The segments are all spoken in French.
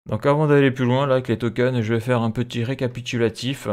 Donc avant d'aller plus loin là avec les tokens, je vais faire un petit récapitulatif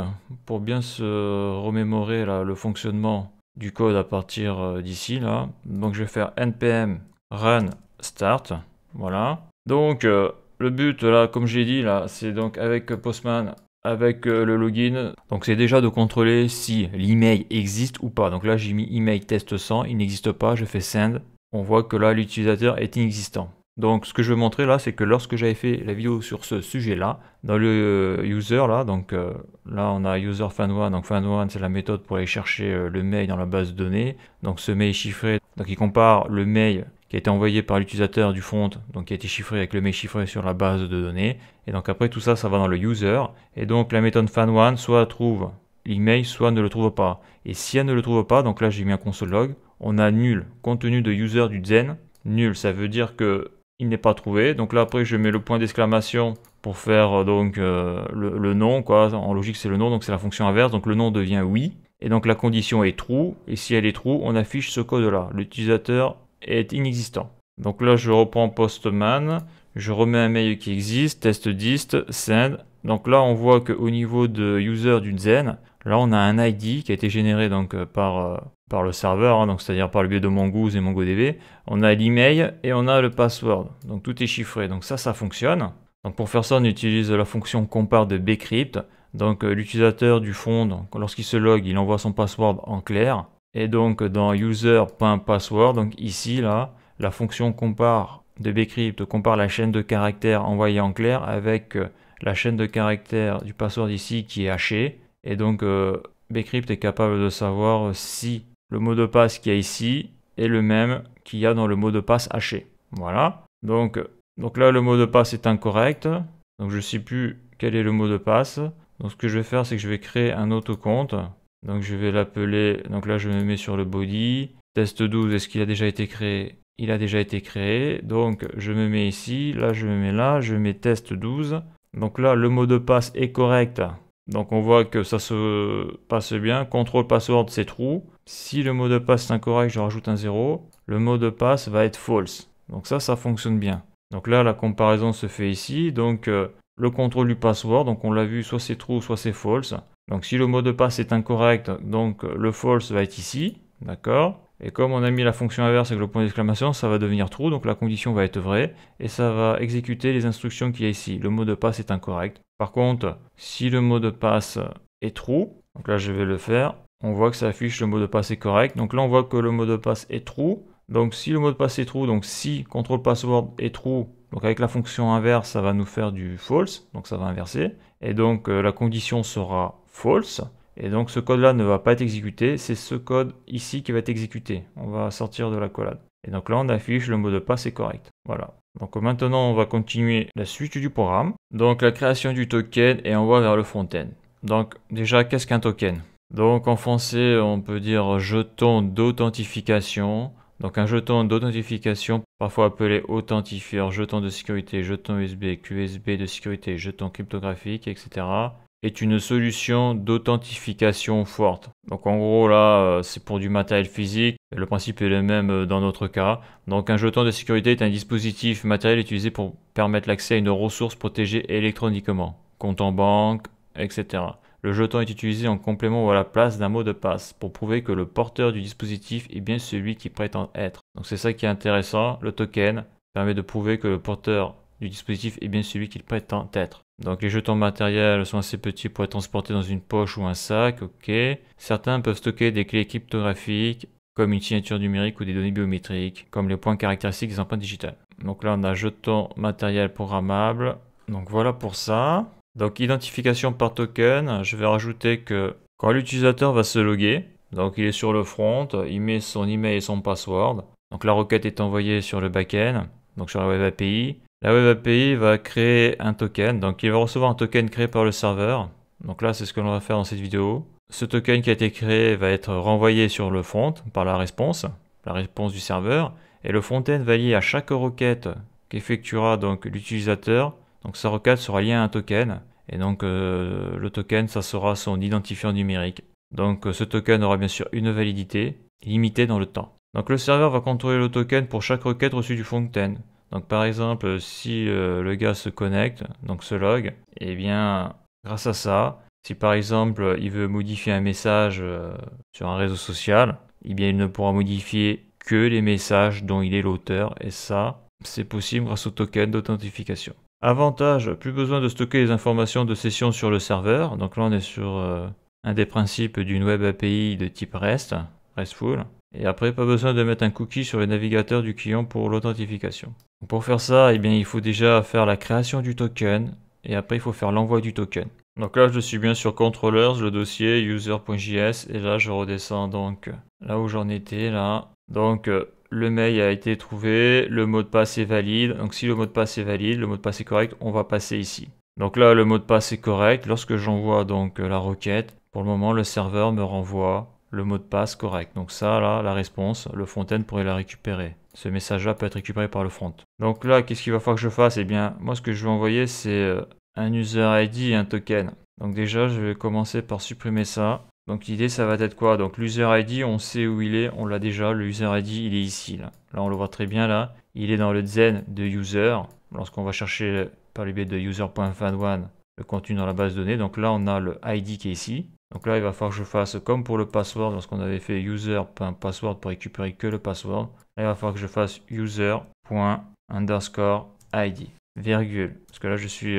pour bien se remémorer là, le fonctionnement du code à partir d'ici là. Donc je vais faire npm run start, voilà. Donc le but là, comme j'ai dit là, c'est donc avec Postman, avec le login. Donc c'est déjà de contrôler si l'email existe ou pas. Donc là j'ai mis email test 100, il n'existe pas, je fais send. On voit que là l'utilisateur est inexistant. Donc ce que je veux montrer là, c'est que lorsque j'avais fait la vidéo sur ce sujet-là, dans le user là, donc là on a user fan1, donc fan1 c'est la méthode pour aller chercher le mail dans la base de données. Donc ce mail chiffré, donc il compare le mail qui a été envoyé par l'utilisateur du front, donc qui a été chiffré avec le mail chiffré sur la base de données. Et donc après tout ça, ça va dans le user. Et donc la méthode fan1 soit trouve l'email, soit ne le trouve pas. Et si elle ne le trouve pas, donc là j'ai mis un console log, on a nul contenu de user du Zen. Nul, ça veut dire que il n'est pas trouvé. Donc là après je mets le point d'exclamation pour faire donc le nom, quoi. En logique c'est le nom, donc c'est la fonction inverse. Donc le nom devient oui. Et donc la condition est true. Et si elle est true, on affiche ce code là. L'utilisateur est inexistant. Donc là je reprends Postman, je remets un mail qui existe, test dist, send. Donc là on voit qu'au niveau de user du Zen, là on a un ID qui a été généré donc par le serveur, hein, donc c'est-à-dire par le biais de Mongoose et MongoDB. On a l'email et on a le password. Donc tout est chiffré. Donc ça fonctionne. Donc pour faire ça, on utilise la fonction compare de bcrypt. Donc l'utilisateur du front, lorsqu'il se log, il envoie son password en clair. Et donc dans user.password, donc ici là, la fonction compare de bcrypt compare la chaîne de caractères envoyée en clair avec la chaîne de caractères du password ici qui est hachée. Et donc bcrypt est capable de savoir si le mot de passe qu'il y a ici est le même qu'il y a dans le mot de passe haché. Voilà. Donc là, le mot de passe est incorrect. Donc je ne sais plus quel est le mot de passe. Donc ce que je vais faire, c'est que je vais créer un autre compte. Donc je vais l'appeler, donc là je me mets sur le body. Test 12, est-ce qu'il a déjà été créé? Il a déjà été créé. Donc je me mets ici, là je me mets là, je mets test 12. Donc là, le mot de passe est correct. Donc on voit que ça se passe bien. Contrôle password c'est true. Si le mot de passe est incorrect, je rajoute un 0. Le mot de passe va être false. Donc ça fonctionne bien. Donc là la comparaison se fait ici. Donc le contrôle du password, donc on l'a vu, soit c'est true, soit c'est false. Donc si le mot de passe est incorrect, donc le false va être ici. D'accord? Et comme on a mis la fonction inverse avec le point d'exclamation, ça va devenir true, donc la condition va être vraie, et ça va exécuter les instructions qu'il y a ici. Le mot de passe est incorrect. Par contre, si le mot de passe est true, donc là je vais le faire, on voit que ça affiche le mot de passe est correct. Donc là on voit que le mot de passe est true. Donc si le mot de passe est true, donc si contrôle password est true, donc avec la fonction inverse, ça va nous faire du false, donc ça va inverser. Et donc la condition sera false. Et donc ce code-là ne va pas être exécuté, c'est ce code ici qui va être exécuté. On va sortir de la collade. Et donc là on affiche le mot de passe est correct. Voilà. Donc maintenant on va continuer la suite du programme. Donc la création du token et on va vers le front-end. Donc déjà qu'est-ce qu'un token? Donc en français on peut dire jeton d'authentification. Donc un jeton d'authentification, parfois appelé authentifieur, jeton de sécurité, jeton USB, QSB de sécurité, jeton cryptographique, etc. est une solution d'authentification forte. Donc en gros là c'est pour du matériel physique, le principe est le même dans notre cas. Donc un jeton de sécurité est un dispositif matériel utilisé pour permettre l'accès à une ressource protégée électroniquement, compte en banque, etc. Le jeton est utilisé en complément ou à la place d'un mot de passe pour prouver que le porteur du dispositif est bien celui qui prétend être. Donc c'est ça qui est intéressant, le token permet de prouver que le porteur du dispositif est bien celui qu'il prétend être. Donc les jetons matériels sont assez petits pour être transportés dans une poche ou un sac, ok. Certains peuvent stocker des clés cryptographiques, comme une signature numérique ou des données biométriques, comme les points caractéristiques des empreintes digitales. Donc là on a jeton matériel programmable. Donc voilà pour ça. Donc identification par token, je vais rajouter que quand l'utilisateur va se loguer, donc il est sur le front, il met son email et son password. Donc la requête est envoyée sur le backend, donc sur la web API. La web API va créer un token, donc il va recevoir un token créé par le serveur. Donc là c'est ce que l'on va faire dans cette vidéo. Ce token qui a été créé va être renvoyé sur le front par la réponse du serveur. Et le front-end va lier à chaque requête qu'effectuera donc l'utilisateur. Donc sa requête sera liée à un token. Et donc le token, ça sera son identifiant numérique. Donc ce token aura bien sûr une validité limitée dans le temps. Donc le serveur va contrôler le token pour chaque requête reçue du front-end. Donc par exemple, si le gars se connecte, donc se log, et bien grâce à ça, si par exemple il veut modifier un message sur un réseau social, eh bien il ne pourra modifier que les messages dont il est l'auteur, et ça, c'est possible grâce au token d'authentification. Avantage, plus besoin de stocker les informations de session sur le serveur. Donc là on est sur un des principes d'une web API de type RESTful. Et après, pas besoin de mettre un cookie sur le navigateur du client pour l'authentification. Pour faire ça, eh bien, il faut déjà faire la création du token et après il faut faire l'envoi du token. Donc là, je suis bien sur controllers, le dossier user.js et là, je redescends donc là où j'en étais là. Donc le mail a été trouvé, le mot de passe est valide. Donc si le mot de passe est valide, le mot de passe est correct, on va passer ici. Donc là, le mot de passe est correct. Lorsque j'envoie donc la requête, pour le moment, le serveur me renvoie le mot de passe correct. Donc ça, là, la réponse, le front-end pourrait la récupérer. Ce message-là peut être récupéré par le front. Donc là, qu'est-ce qu'il va falloir que je fasse? Eh bien, moi, ce que je vais envoyer, c'est un user ID et un token. Donc déjà, je vais commencer par supprimer ça. Donc l'idée, ça va être quoi? Donc l'user ID, on sait où il est, on l'a déjà. Le user ID, il est ici. Là, on le voit très bien là. Il est dans le zen de user. Lorsqu'on va chercher par le biais de user.find1 le contenu dans la base de données. Donc là, on a le ID qui est ici. Donc là, il va falloir que je fasse comme pour le password, lorsqu'on avait fait user.password pour récupérer que le password. Là, il va falloir que je fasse user._id, virgule, parce que là, je suis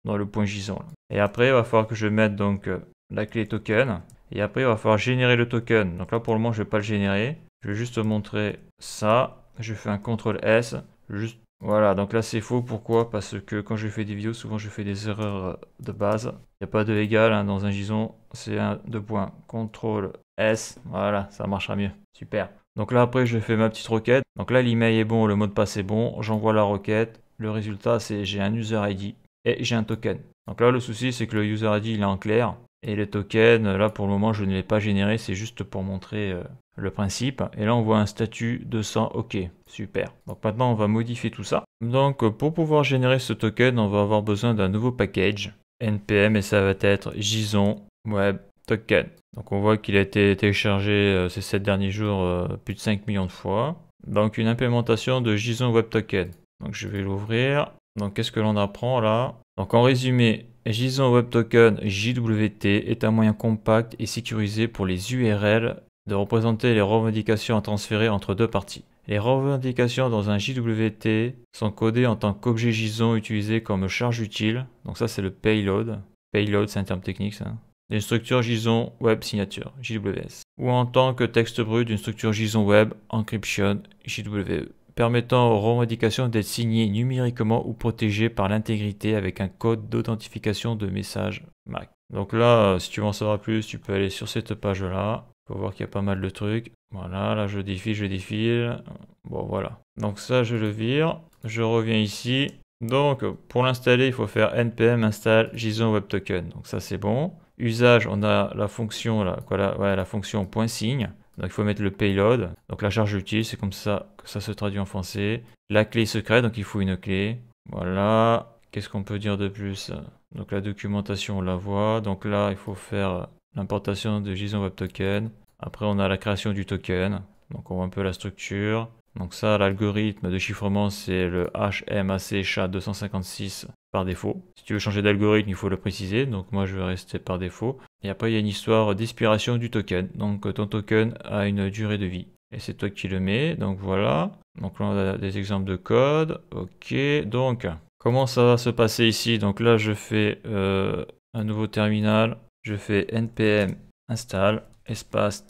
dans le point JSON. Et après, il va falloir que je mette donc la clé token. Et après, il va falloir générer le token. Donc là, pour le moment, je ne vais pas le générer. Je vais juste montrer ça. Je fais un CTRL S. Juste voilà, donc là c'est faux. Pourquoi? Parce que quand je fais des vidéos, souvent je fais des erreurs de base. Il n'y a pas de égal hein, dans un JSON. C'est un deux points. CTRL S. Voilà, ça marchera mieux. Super. Donc là après je fais ma petite requête. Donc là l'email est bon, le mot de passe est bon. J'envoie la requête. Le résultat c'est j'ai un user ID et j'ai un token. Donc là le souci c'est que le user ID il est en clair. Et le token, là pour le moment je ne l'ai pas généré, c'est juste pour montrer le principe. Et là on voit un statut 200 OK, super. Donc maintenant on va modifier tout ça. Donc pour pouvoir générer ce token, on va avoir besoin d'un nouveau package npm et ça va être JSON Web Token. Donc on voit qu'il a été téléchargé ces 7 derniers jours plus de 5 millions de fois. Donc une implémentation de JSON Web Token. Donc je vais l'ouvrir. Donc qu'est-ce que l'on apprend là? Donc en résumé, JSON Web Token JWT est un moyen compact et sécurisé pour les URL de représenter les revendications à transférer entre deux parties. Les revendications dans un JWT sont codées en tant qu'objet JSON utilisé comme charge utile. Donc ça c'est le payload. Payload c'est un terme technique ça. D'une structure JSON Web Signature JWS. Ou en tant que texte brut d'une structure JSON Web Encryption JWE. Permettant aux revendications d'être signées numériquement ou protégées par l'intégrité avec un code d'authentification de message MAC. Donc là, si tu veux en savoir plus, tu peux aller sur cette page-là. Tu peux voir qu'il y a pas mal de trucs. Voilà, là je défile. Bon voilà. Donc ça, je le vire. Je reviens ici. Donc pour l'installer, il faut faire npm install JSON Web Token. Donc ça c'est bon. Usage, on a la fonction là, la fonction .signe. Donc il faut mettre le payload, donc la charge utile, c'est comme ça que ça se traduit en français. La clé secrète, donc il faut une clé. Voilà, qu'est-ce qu'on peut dire de plus? Donc la documentation, on la voit. Donc là, il faut faire l'importation de JSON Web Token. Après, on a la création du token. Donc on voit un peu la structure. Donc ça, l'algorithme de chiffrement, c'est le HMAC SHA-256 par défaut. Si tu veux changer d'algorithme, il faut le préciser. Donc moi, je vais rester par défaut. Et après, il y a une histoire d'expiration du token. Donc ton token a une durée de vie. Et c'est toi qui le mets. Donc voilà. Donc là, on a des exemples de code. Ok. Donc, comment ça va se passer ici? Donc là, je fais un nouveau terminal. Je fais npm install espace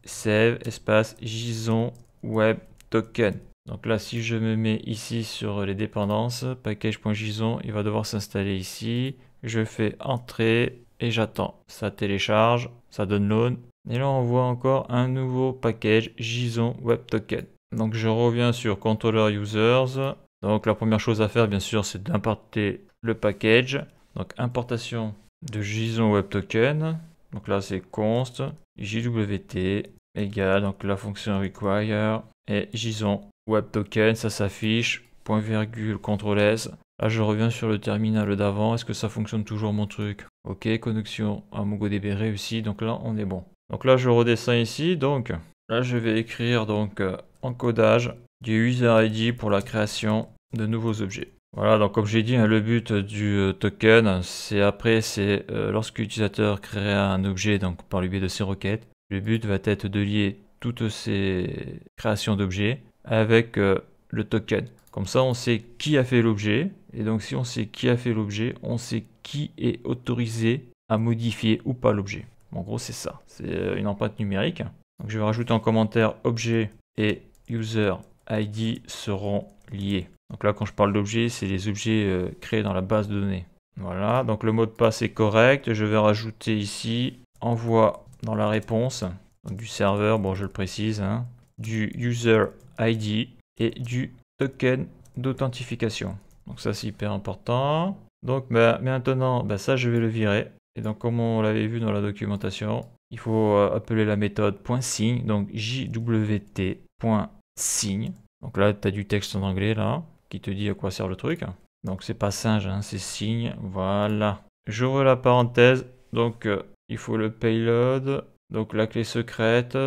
save espace JSON Web Token. Donc là, si je me mets ici sur les dépendances, package.json, il va devoir s'installer ici. Je fais entrée et j'attends. Ça télécharge, ça download. Et là, on voit encore un nouveau package JSON Web Token. Donc je reviens sur controller users. Donc la première chose à faire, bien sûr, c'est d'importer le package. Donc importation de JSON Web Token. Donc là, c'est const JWT égale donc la fonction require et JSON Web Token, ça s'affiche, point virgule, CTRL S. Là, je reviens sur le terminal d'avant. Est-ce que ça fonctionne toujours mon truc? Ok, connexion à MongoDB réussi. Donc là, on est bon. Donc là, je redescends ici. Donc là, je vais écrire donc encodage du user ID pour la création de nouveaux objets. Voilà, donc comme j'ai dit, le but du token, c'est lorsque l'utilisateur créera un objet donc par le biais de ces requêtes, le but va être de lier toutes ces créations d'objets avec le token. Comme ça, on sait qui a fait l'objet, et donc si on sait qui a fait l'objet, on sait qui est autorisé à modifier ou pas l'objet. En gros, c'est ça, c'est une empreinte numérique. Donc je vais rajouter en commentaire objet et user ID seront liés. Donc là, quand je parle d'objets, c'est les objets créés dans la base de données. Voilà, donc le mot de passe est correct. Je vais rajouter ici envoi dans la réponse donc du serveur, bon je le précise, hein, du user ID et du token d'authentification. Donc ça c'est hyper important. Donc maintenant, ça je vais le virer. Et donc comme on l'avait vu dans la documentation, il faut appeler la méthode .sign, donc jwt.sign. Donc là tu as du texte en anglais là, qui te dit à quoi sert le truc. Donc c'est pas singe, hein, c'est signe, voilà. J'ouvre la parenthèse, donc il faut le payload, donc la clé secrète,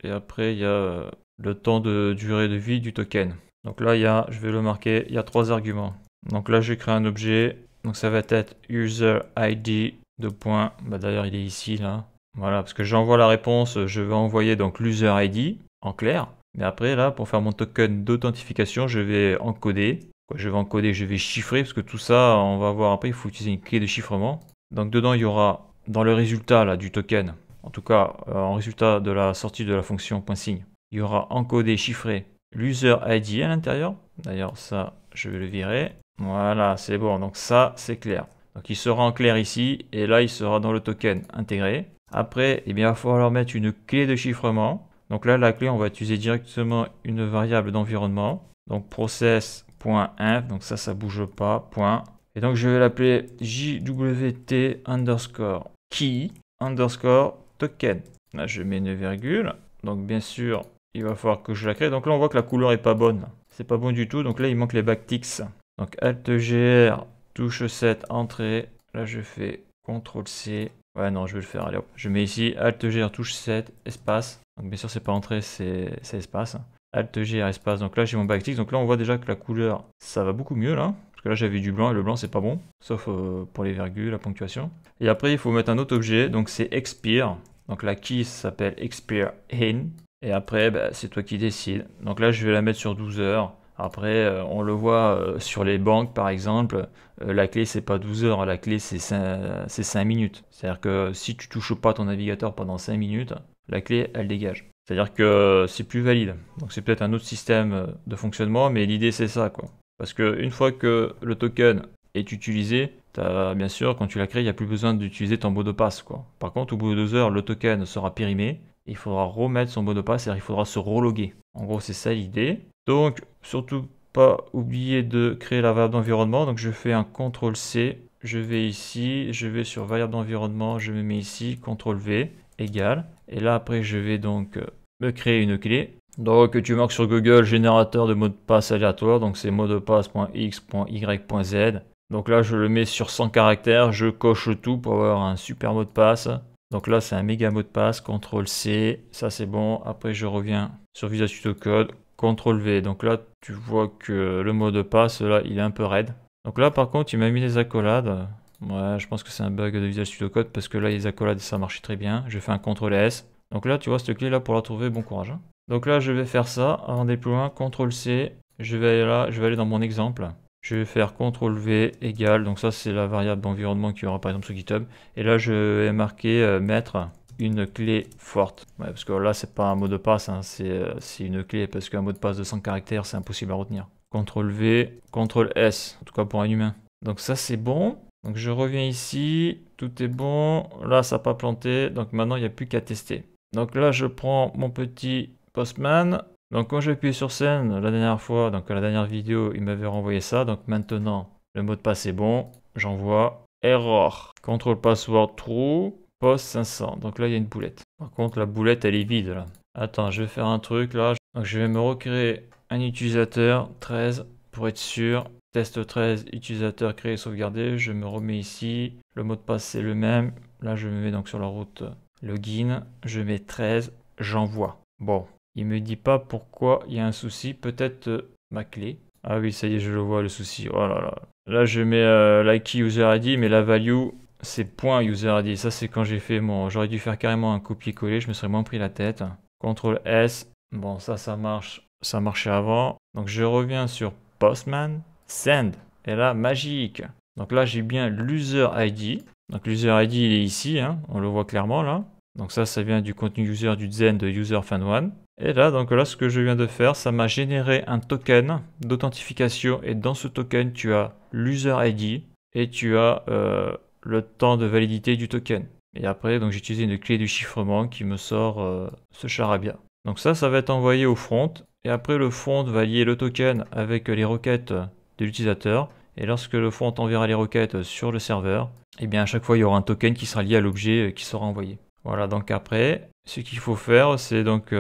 et après il y a le temps de durée de vie du token. Donc là, je vais le marquer, il y a 3 arguments. Donc là, je crée un objet. Donc ça va être user ID de point. D'ailleurs, il est ici, là. Voilà, parce que j'envoie la réponse, je vais envoyer donc l'user ID en clair. Mais après, là, pour faire mon token d'authentification, je vais encoder. Je vais encoder, je vais chiffrer, parce que tout ça, on va voir après, il faut utiliser une clé de chiffrement. Donc dedans, il y aura, dans le résultat là, du token, en tout cas, en résultat de la sortie de la fonction .sign, il y aura encodé, chiffré, l'user ID à l'intérieur. D'ailleurs, ça, je vais le virer. Voilà, c'est bon. Donc ça, c'est clair. Donc il sera en clair ici, et là, il sera dans le token intégré. Après, il va falloir mettre une clé de chiffrement. Donc là, la clé, on va utiliser directement une variable d'environnement. Donc process.inf, donc ça bouge pas, point. Et donc je vais l'appeler jwt underscore key underscore token. Là, je mets une virgule. Donc bien sûr, il va falloir que je la crée. Donc là, on voit que la couleur est pas bonne. C'est pas bon du tout. Donc là, il manque les backticks. Donc Alt-GR, touche 7, entrée. Là, je fais CTRL-C. Ouais, non, je vais le faire. Allez hop. Je mets ici Alt-GR, touche 7, espace. Donc bien sûr, c'est pas entrée, c'est espace. Alt-GR, espace. Donc là, j'ai mon backtick. Donc là, on voit déjà que la couleur, ça va beaucoup mieux là. Parce que là, j'avais du blanc et le blanc, c'est pas bon. Sauf pour les virgules, la ponctuation. Et après, il faut mettre un autre objet. Donc c'est expire. Donc la key s'appelle expire in. Et après, c'est toi qui décides. Donc là, je vais la mettre sur 12 heures. Après, on le voit sur les banques, par exemple, la clé, c'est pas 12 heures, la clé, c'est 5 minutes. C'est-à-dire que si tu touches pas ton navigateur pendant 5 minutes, la clé, elle dégage. C'est-à-dire que c'est plus valide. Donc c'est peut-être un autre système de fonctionnement, mais l'idée, c'est ça, quoi. Parce qu'une fois que le token est utilisé, bien sûr, quand tu l'as créé, il n'y a plus besoin d'utiliser ton mot de passe, quoi. Par contre, au bout de 2 heures, le token sera périmé. Il faudra remettre son mot de passe, c'est-à-dire qu'il faudra se reloguer. En gros, c'est ça l'idée. Donc, surtout pas oublier de créer la variable d'environnement. Donc, je fais un CTRL-C. Je vais ici, je vais sur variable d'environnement, je me mets ici, CTRL-V, égal. Et là, après, je vais donc me créer une clé. Donc, tu marques sur Google générateur de mot de passe aléatoire. Donc, c'est mot de passe.x.y.z. Donc là, je le mets sur 100 caractères. Je coche tout pour avoir un super mot de passe. Donc là, c'est un méga mot de passe, CTRL-C, ça c'est bon. Après, je reviens sur Visual Studio Code, CTRL-V. Donc là, tu vois que le mot de passe, là, il est un peu raide. Donc là, par contre, il m'a mis des accolades. Ouais, je pense que c'est un bug de Visual Studio Code parce que là, les accolades, ça marchait très bien. Je fais un CTRL-S. Donc là, tu vois, cette clé-là, pour la trouver, bon courage. Donc là, je vais faire ça. Avant d'aller plus loin, CTRL-C. Je vais aller là, je vais aller dans mon exemple. Je vais faire CTRL-V égale, donc ça c'est la variable d'environnement qu'il y aura par exemple sur GitHub. Et là je vais marquer mettre une clé forte. Ouais, parce que là c'est pas un mot de passe, hein, c'est une clé parce qu'un mot de passe de 100 caractères c'est impossible à retenir. CTRL-V, CTRL-S, en tout cas pour un humain. Donc ça c'est bon. Donc je reviens ici, tout est bon. Là ça n'a pas planté, donc maintenant il n'y a plus qu'à tester. Donc là je prends mon petit Postman. Donc quand j'ai appuyé sur scène la dernière fois, donc à la dernière vidéo, il m'avait renvoyé ça. Donc maintenant, le mot de passe est bon. J'envoie error. Control password true. Post 500. Donc là, il y a une boulette. Par contre, la boulette, elle est vide là. Attends, je vais faire un truc là. Donc je vais me recréer un utilisateur 13 pour être sûr. Test 13, utilisateur créé et sauvegardé. Je me remets ici. Le mot de passe, c'est le même. Là, je me mets donc sur la route login. Je mets 13. J'envoie. Bon. Il me dit pas pourquoi il y a un souci. Peut-être ma clé. Ah oui, ça y est, je le vois le souci. Oh là là. Là, je mets l'IK user ID, mais la value, c'est point user ID. Ça, c'est quand j'ai fait mon... J'aurais dû faire carrément un copier-coller, je me serais moins pris la tête. CTRL S. Bon, ça marche. Ça marchait avant. Donc, je reviens sur Postman. Send. Et là, magique. Donc là, j'ai bien l'user ID. Donc, l'user ID, il est ici. Hein, on le voit clairement là. Donc ça vient du contenu user du Zen de user_fan1. Et là, donc là, ce que je viens de faire, ça m'a généré un token d'authentification. Et dans ce token, tu as l'user ID et tu as le temps de validité du token. Et après, donc j'ai utilisé une clé de chiffrement qui me sort ce charabia. Donc ça va être envoyé au front. Et après, le front va lier le token avec les requêtes de l'utilisateur. Et lorsque le front enverra les requêtes sur le serveur, eh bien à chaque fois, il y aura un token qui sera lié à l'objet qui sera envoyé. Voilà, donc après, ce qu'il faut faire, c'est donc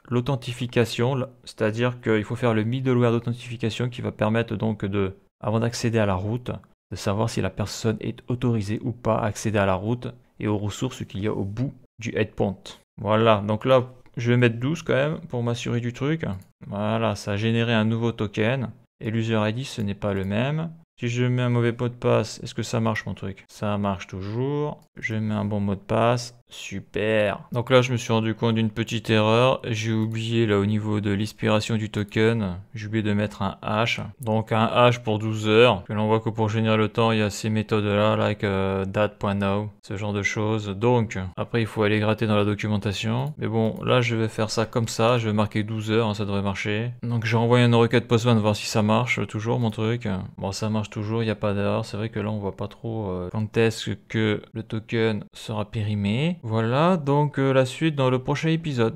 l'authentification, c'est-à-dire qu'il faut faire le middleware d'authentification qui va permettre donc de, avant d'accéder à la route, de savoir si la personne est autorisée ou pas à accéder à la route et aux ressources qu'il y a au bout du endpoint. Voilà, donc là, je vais mettre 12 quand même pour m'assurer du truc. Voilà, ça a généré un nouveau token et l'user ID, ce n'est pas le même. Si je mets un mauvais mot de passe, est-ce que ça marche mon truc? Ça marche toujours. Je mets un bon mot de passe. Super. Donc là, je me suis rendu compte d'une petite erreur. J'ai oublié là au niveau de l'expiration du token, j'ai oublié de mettre un hash. Donc un hash pour 12 heures. Que l'on voit que pour générer le temps, il y a ces méthodes-là, like date.now, ce genre de choses. Donc après, il faut aller gratter dans la documentation. Mais bon, là, je vais faire ça comme ça. Je vais marquer 12 heures, hein, ça devrait marcher. Donc j'ai renvoyé une requête Postman voir si ça marche toujours mon truc. Bon, ça marche toujours, il n'y a pas d'erreur. C'est vrai que là, on voit pas trop quand est-ce que le token sera périmé. Voilà, donc la suite dans le prochain épisode.